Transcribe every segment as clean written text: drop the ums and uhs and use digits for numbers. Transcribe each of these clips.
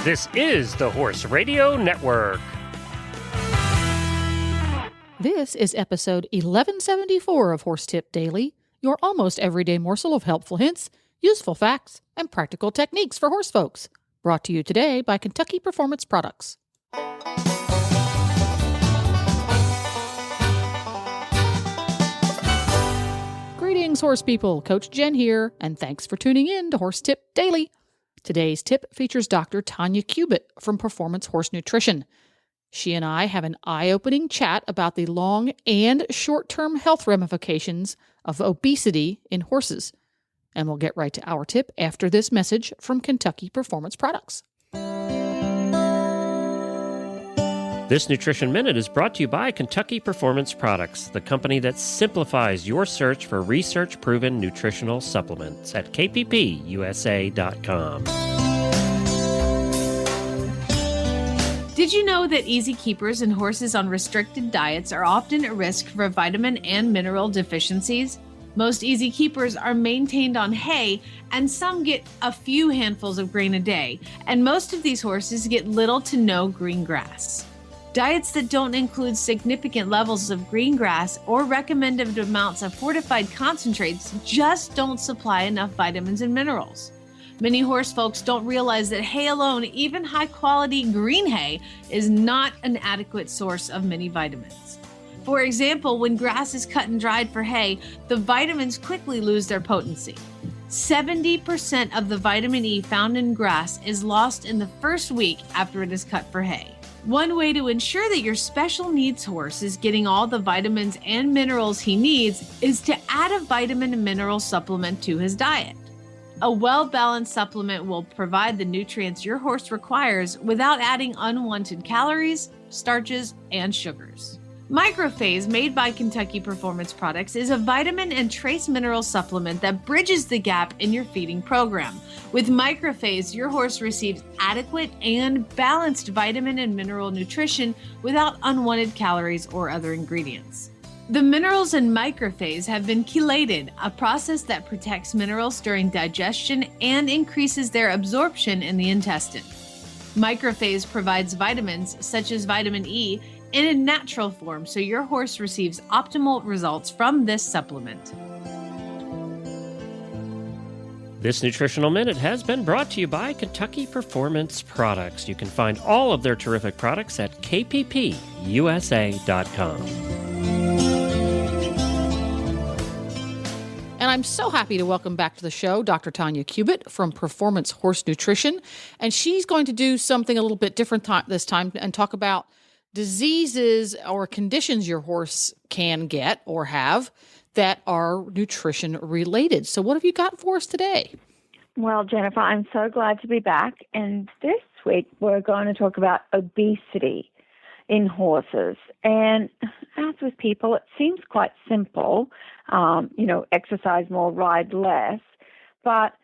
This is the Horse Radio Network. This is episode 1174 of Horse Tip Daily, your almost everyday morsel of helpful hints, useful facts, and practical techniques for horse folks. Brought to you today by Kentucky Performance Products. Greetings, horse people. Coach Jen here, and thanks for tuning in to Horse Tip Daily. Today's tip features Dr. Tanya Cubitt from Performance Horse Nutrition. She and I have an eye-opening chat about the long and short-term health ramifications of obesity in horses. And we'll get right to our tip after this message from Kentucky Performance Products. This Nutrition Minute is brought to you by Kentucky Performance Products, the company that simplifies your search for research-proven nutritional supplements at kppusa.com. Did you know that easy keepers and horses on restricted diets are often at risk for vitamin and mineral deficiencies? Most easy keepers are maintained on hay, and some get a few handfuls of grain a day, and most of these horses get little to no green grass. Diets that don't include significant levels of green grass or recommended amounts of fortified concentrates just don't supply enough vitamins and minerals. Many horse folks don't realize that hay alone, even high-quality green hay, is not an adequate source of many vitamins. For example, when grass is cut and dried for hay, the vitamins quickly lose their potency. 70% of the vitamin E found in grass is lost in the first week after it is cut for hay. One way to ensure that your special needs horse is getting all the vitamins and minerals he needs is to add a vitamin and mineral supplement to his diet. A well-balanced supplement will provide the nutrients your horse requires without adding unwanted calories, starches, and sugars. Microphase, made by Kentucky Performance Products, is a vitamin and trace mineral supplement that bridges the gap in your feeding program. With Microphase, your horse receives adequate and balanced vitamin and mineral nutrition without unwanted calories or other ingredients. The minerals in Microphase have been chelated, a process that protects minerals during digestion and increases their absorption in the intestine. Microphase provides vitamins, such as vitamin E, in a natural form, so your horse receives optimal results from this supplement. This Nutritional Minute has been brought to you by Kentucky Performance Products. You can find all of their terrific products at kppusa.com. And I'm so happy to welcome back to the show Dr. Tanya Cubitt from Performance Horse Nutrition. And she's going to do something a little bit different this time and talk about diseases or conditions your horse can get or have that are nutrition related. So what have you got for us today? Well, Jennifer, I'm so glad to be back. And this week we're going to talk about obesity in horses. And as with people, it seems quite simple. Exercise more, ride less. But,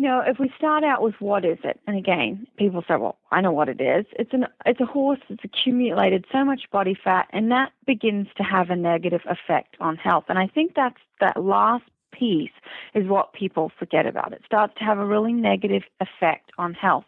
if we start out with what is it? And again, people say, well, I know what it is. It's a horse that's accumulated so much body fat, and that begins to have a negative effect on health. And I think that last piece is what people forget about. It starts to have a really negative effect on health.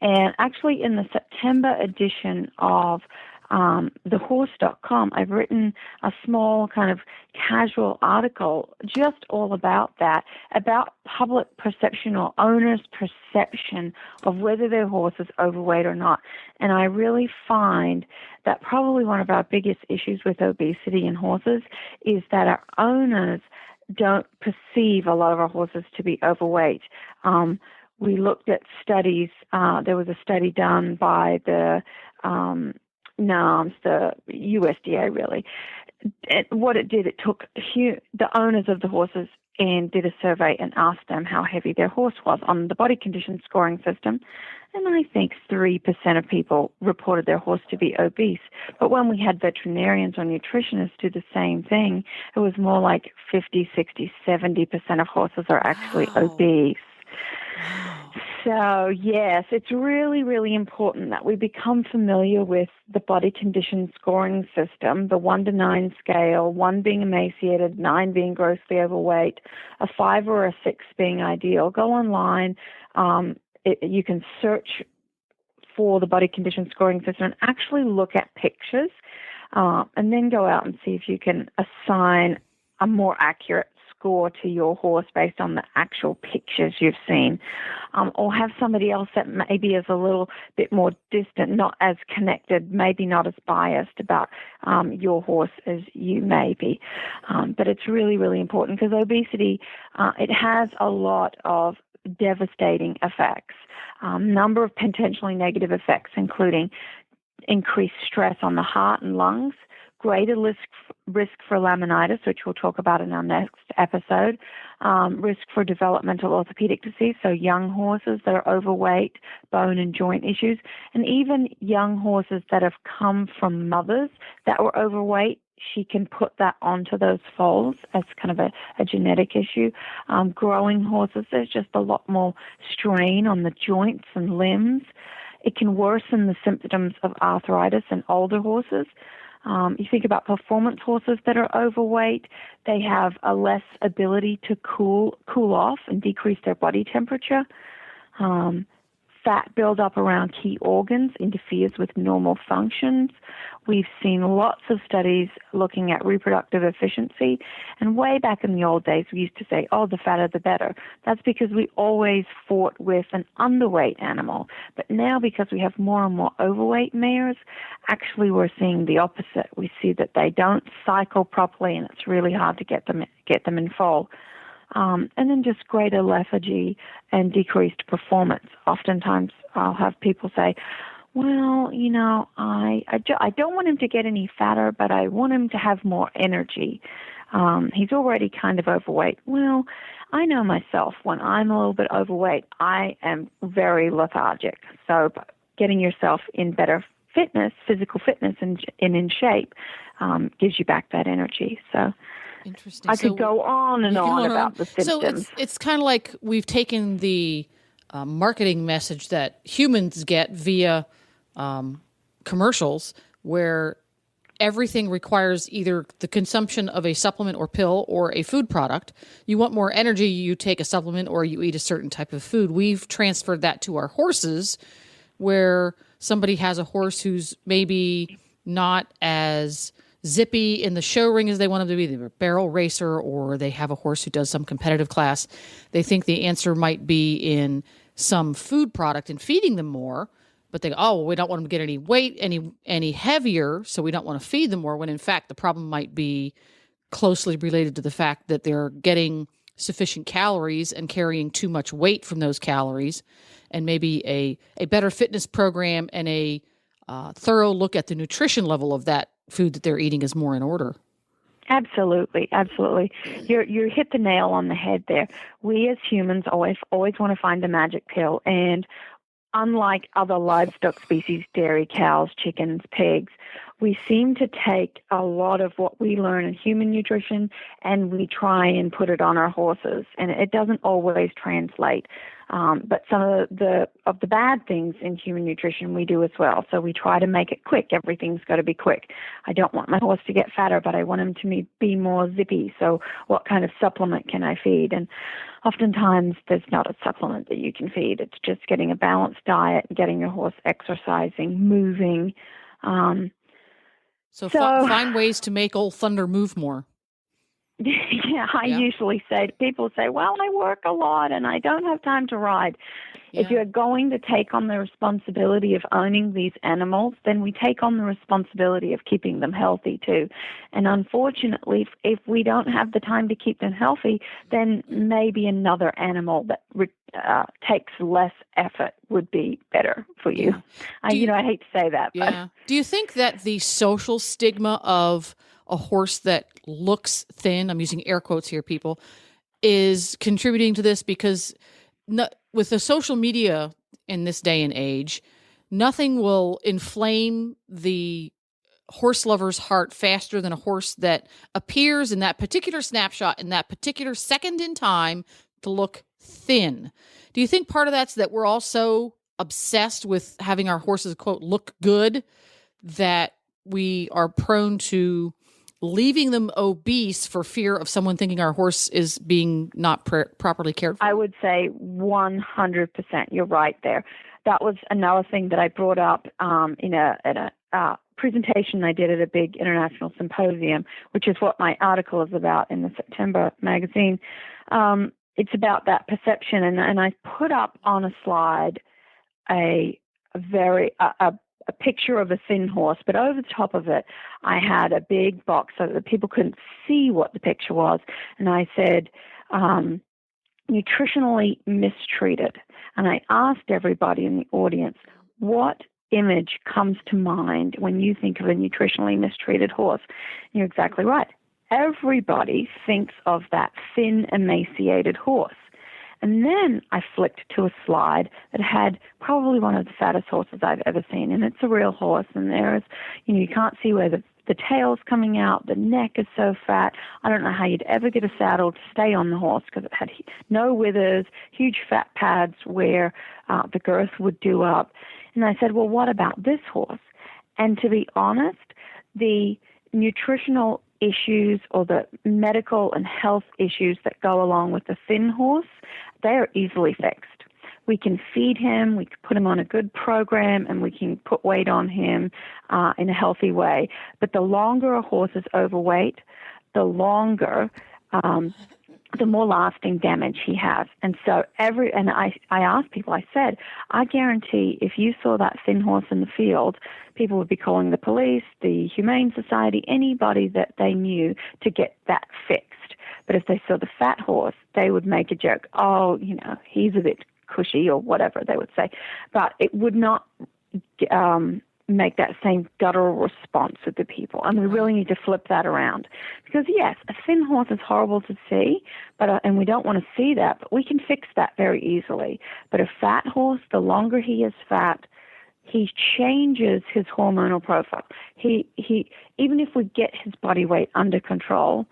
And actually, in the September edition of thehorse.com, I've written a small kind of casual article just all about that, about public perception or owners' perception of whether their horse is overweight or not. And I really find that probably one of our biggest issues with obesity in horses is that our owners don't perceive a lot of our horses to be overweight. We looked at studies. There was a study done by the USDA, really. What it did, it took the owners of the horses and did a survey and asked them how heavy their horse was on the body condition scoring system. And I think 3% of people reported their horse to be obese. But when we had veterinarians or nutritionists do the same thing, it was more like 50, 60, 70% of horses are actually obese. So, yes, it's really, really important that we become familiar with the body condition scoring system, the 1 to 9 scale, 1 being emaciated, 9 being grossly overweight, a 5 or a 6 being ideal. Go online. You can search for the body condition scoring system and actually look at pictures and then go out and see if you can assign a more accurate score to your horse based on the actual pictures you've seen, or have somebody else that maybe is a little bit more distant, not as connected, maybe not as biased about your horse as you may be. But it's really, really important because obesity, it has a lot of devastating effects, number of potentially negative effects, including increased stress on the heart and lungs, greater risk for laminitis, which we'll talk about in our next episode, risk for developmental orthopedic disease, so young horses that are overweight, bone and joint issues, and even young horses that have come from mothers that were overweight. She can put that onto those foals as kind of a genetic issue. Growing horses, there's just a lot more strain on the joints and limbs. It can worsen the symptoms of arthritis in older horses. You think about performance horses that are overweight, they have a less ability to cool off and decrease their body temperature. Fat buildup around key organs interferes with normal functions. We've seen lots of studies looking at reproductive efficiency. And way back in the old days, we used to say, oh, the fatter the better. That's because we always fought with an underweight animal. But now, because we have more and more overweight mares, actually we're seeing the opposite. We see that they don't cycle properly, and it's really hard to get them in foal. And then just greater lethargy and decreased performance. Oftentimes I'll have people say, well, you know, I don't want him to get any fatter, but I want him to have more energy. He's already kind of overweight. Well, I know myself, when I'm a little bit overweight, I am very lethargic. So getting yourself in better fitness, physical fitness, and in shape gives you back that energy. So interesting. I could go on and on about the symptoms. So it's kind of like we've taken the marketing message that humans get via commercials, where everything requires either the consumption of a supplement or pill or a food product. You want more energy, you take a supplement or you eat a certain type of food. We've transferred that to our horses, where somebody has a horse who's maybe not as zippy in the show ring as they want them to be. They're a barrel racer, or they have a horse who does some competitive class. They think the answer might be in some food product and feeding them more, but they go, oh, well, we don't want them to get any weight, any heavier, so we don't want to feed them more, when in fact the problem might be closely related to the fact that they're getting sufficient calories and carrying too much weight from those calories, and maybe a better fitness program and a thorough look at the nutrition level of that food that they're eating is more in order. Absolutely, absolutely. You hit the nail on the head there. We as humans always want to find the magic pill, and unlike other livestock species, dairy cows, chickens, pigs, we seem to take a lot of what we learn in human nutrition and we try and put it on our horses, and it doesn't always translate. But some of the bad things in human nutrition we do as well. So we try to make it quick. Everything's got to be quick. I don't want my horse to get fatter, but I want him to be more zippy. So what kind of supplement can I feed? And oftentimes there's not a supplement that you can feed. It's just getting a balanced diet, getting your horse exercising, moving. So find ways to make old Thunder move more. Yeah, I usually say, people say, well, I work a lot and I don't have time to ride. Yeah. If you're going to take on the responsibility of owning these animals, then we take on the responsibility of keeping them healthy too. And unfortunately, if we don't have the time to keep them healthy, then maybe another animal that takes less effort would be better for you. Yeah. I hate to say that. Yeah. But. Do you think that the social stigma of a horse that looks thin, I'm using air quotes here, people, is contributing to this? Because with the social media in this day and age, nothing will inflame the horse lover's heart faster than a horse that appears in that particular snapshot, in that particular second in time, to look thin. Do you think part of that's that we're all so obsessed with having our horses, quote, look good, that we are prone to leaving them obese for fear of someone thinking our horse is being not properly cared for? I would say 100%. You're right there. that was another thing that I brought up in a presentation I did at a big international symposium, which is what my article is about in the September magazine. It's about that perception, and I put up on a slide a picture of a thin horse, but over the top of it, I had a big box so that people couldn't see what the picture was, and I said, nutritionally mistreated. And I asked everybody in the audience, what image comes to mind when you think of a nutritionally mistreated horse? And you're exactly right. Everybody thinks of that thin, emaciated horse. And then I flicked to a slide that had probably one of the fattest horses I've ever seen. And it's a real horse. And there's, you can't see where the tail's coming out. The neck is so fat. I don't know how you'd ever get a saddle to stay on the horse because it had no withers, huge fat pads where the girth would do up. And I said, well, what about this horse? And to be honest, the nutritional issues or the medical and health issues that go along with the thin horse, they are easily fixed. We can feed him, we can put him on a good program, and we can put weight on him in a healthy way. But the longer a horse is overweight, the longer, the more lasting damage he has. And so I asked people, I said, I guarantee if you saw that thin horse in the field, people would be calling the police, the Humane Society, anybody that they knew to get that fixed. But if they saw the fat horse, they would make a joke, oh, he's a bit cushy or whatever they would say. But it would not make that same guttural response with the people. And we really need to flip that around. Because, yes, a thin horse is horrible to see, and we don't want to see that, but we can fix that very easily. But a fat horse, the longer he is fat, he changes his hormonal profile. He even if we get his body weight under control,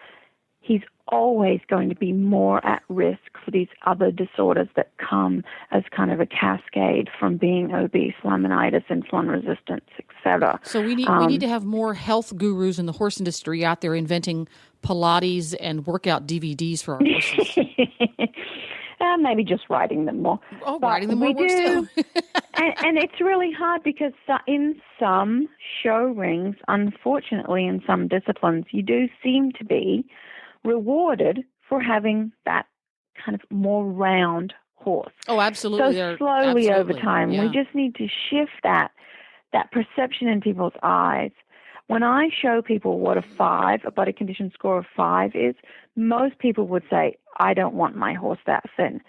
he's always going to be more at risk for these other disorders that come as kind of a cascade from being obese, laminitis, insulin resistance, etc. So we need to have more health gurus in the horse industry out there inventing Pilates and workout DVDs for our horses. Maybe just writing them more. Oh, writing them more works too. and it's really hard because in some show rings, unfortunately, in some disciplines, you do seem to be rewarded for having that kind of more round horse. Oh, absolutely. So slowly over time, we just need to shift that perception in people's eyes. When I show people what a body condition score of 5 is, most people would say, I don't want my horse that thin.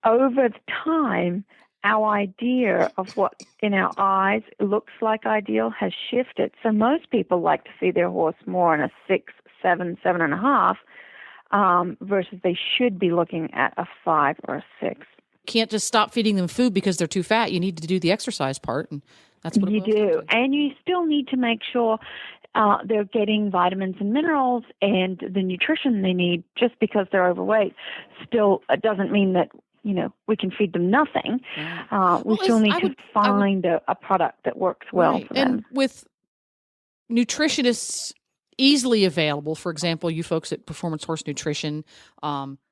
Over time, our idea of what in our eyes looks like ideal has shifted. So most people like to see their horse more in a 6, 7, 7.5, versus they should be looking at a 5 or a 6. Can't just stop feeding them food because they're too fat. You need to do the exercise part, and that's what you do. And you still need to make sure they're getting vitamins and minerals and the nutrition they need. Just because they're overweight, still doesn't mean that we can feed them nothing. We still need to find a product that works well for them. And with nutritionists easily available, for example, you folks at Performance Horse Nutrition,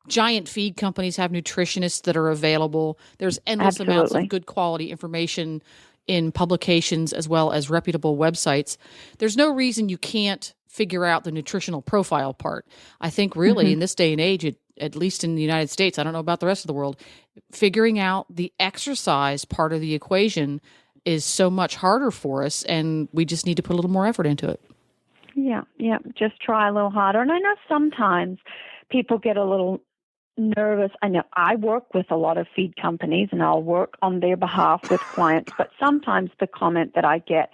giant feed companies have nutritionists that are available. There's endless amounts of good quality information in publications as well as reputable websites. There's no reason you can't figure out the nutritional profile part. I think really in this day and age, at least in the United States, I don't know about the rest of the world, figuring out the exercise part of the equation is so much harder for us, and we just need to put a little more effort into it. Yeah, just try a little harder. And I know sometimes people get a little nervous. I know I work with a lot of feed companies, and I'll work on their behalf with clients, but sometimes the comment that I get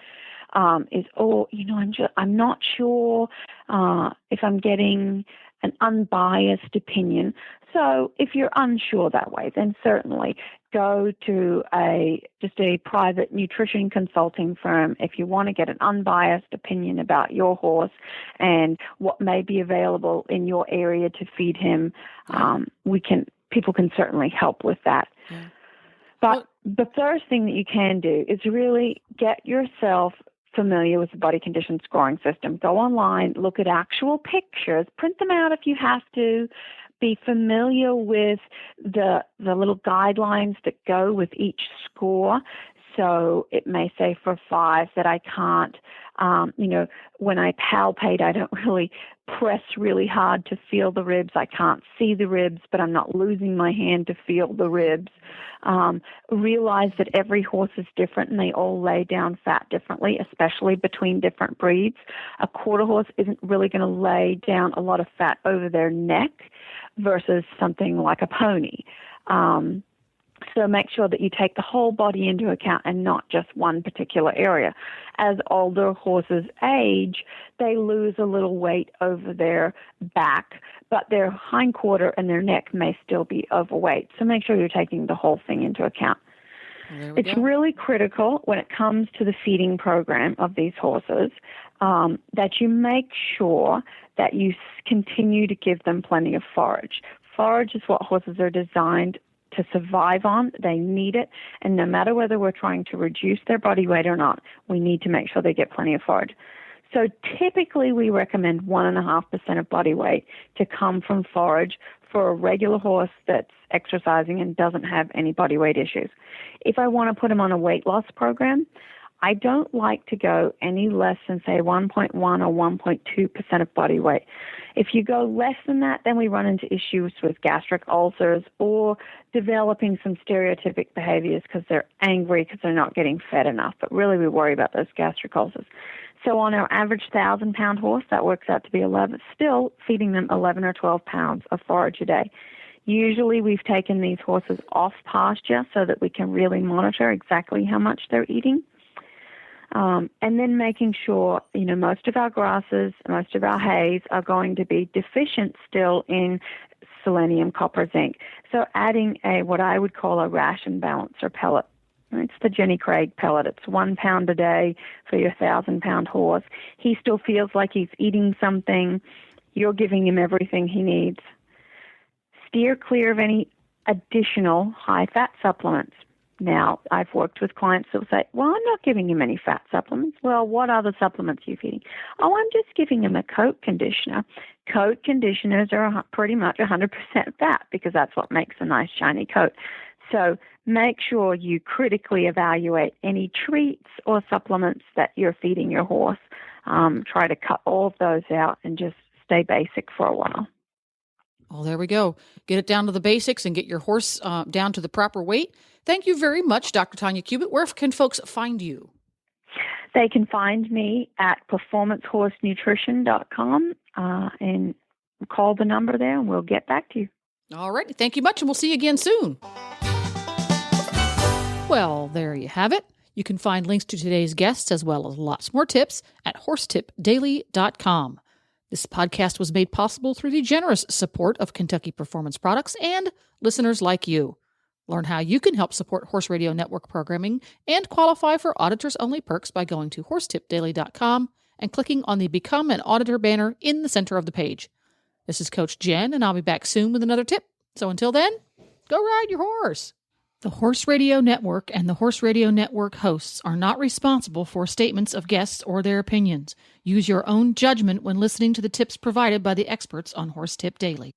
is, I'm not sure if I'm getting an unbiased opinion. So if you're unsure that way, then certainly go to a private nutrition consulting firm if you want to get an unbiased opinion about your horse and what may be available in your area to feed him. People can certainly help with that. Yeah. But the first thing that you can do is really get yourself familiar with the body condition scoring system. Go online, look at actual pictures, print them out if you have to, be familiar with the little guidelines that go with each score. So it may say for 5 that I can't, when I palpate, I don't really press really hard to feel the ribs. I can't see the ribs, but I'm not losing my hand to feel the ribs. Realize that every horse is different and they all lay down fat differently, especially between different breeds. A quarter horse isn't really going to lay down a lot of fat over their neck versus something like a pony. So make sure that you take the whole body into account and not just one particular area. As older horses age, they lose a little weight over their back, but their hindquarter and their neck may still be overweight. So make sure you're taking the whole thing into account. It's really critical when it comes to the feeding program of these horses that you make sure that you continue to give them plenty of forage. Forage is what horses are designed to survive on. They need it, and no matter whether we're trying to reduce their body weight or not, we need to make sure they get plenty of forage. So typically we recommend 1.5% of body weight to come from forage for a regular horse that's exercising and doesn't have any body weight issues. If I want to put him on a weight loss program, I don't like to go any less than, say, 1.1 or 1.2% of body weight. If you go less than that, then we run into issues with gastric ulcers or developing some stereotypic behaviors because they're angry because they're not getting fed enough. But really, we worry about those gastric ulcers. So on our average 1,000-pound horse, that works out to be still feeding them 11 or 12 pounds of forage a day. Usually we've taken these horses off pasture so that we can really monitor exactly how much they're eating. And then making sure, most of our grasses, most of our hays are going to be deficient still in selenium, copper, zinc. So adding what I would call a ration balancer pellet. It's the Jenny Craig pellet. It's 1 pound a day for your 1,000-pound horse. He still feels like he's eating something. You're giving him everything he needs. Steer clear of any additional high-fat supplements. Now, I've worked with clients that will say, well, I'm not giving him any fat supplements. Well, what other supplements are you feeding? Oh, I'm just giving him a coat conditioner. Coat conditioners are pretty much 100% fat because that's what makes a nice shiny coat. So make sure you critically evaluate any treats or supplements that you're feeding your horse. Try to cut all of those out and just stay basic for a while. Well, there we go. Get it down to the basics and get your horse down to the proper weight. Thank you very much, Dr. Tanya Cubitt. Where can folks find you? They can find me at performancehorsenutrition.com and call the number there and we'll get back to you. All right. Thank you much, and we'll see you again soon. Well, there you have it. You can find links to today's guests as well as lots more tips at horsetipdaily.com. This podcast was made possible through the generous support of Kentucky Performance Products and listeners like you. Learn how you can help support Horse Radio Network programming and qualify for auditors-only perks by going to horsetipdaily.com and clicking on the Become an Auditor banner in the center of the page. This is Coach Jen, and I'll be back soon with another tip. So until then, go ride your horse. The Horse Radio Network and the Horse Radio Network hosts are not responsible for statements of guests or their opinions. Use your own judgment when listening to the tips provided by the experts on Horse Tip Daily.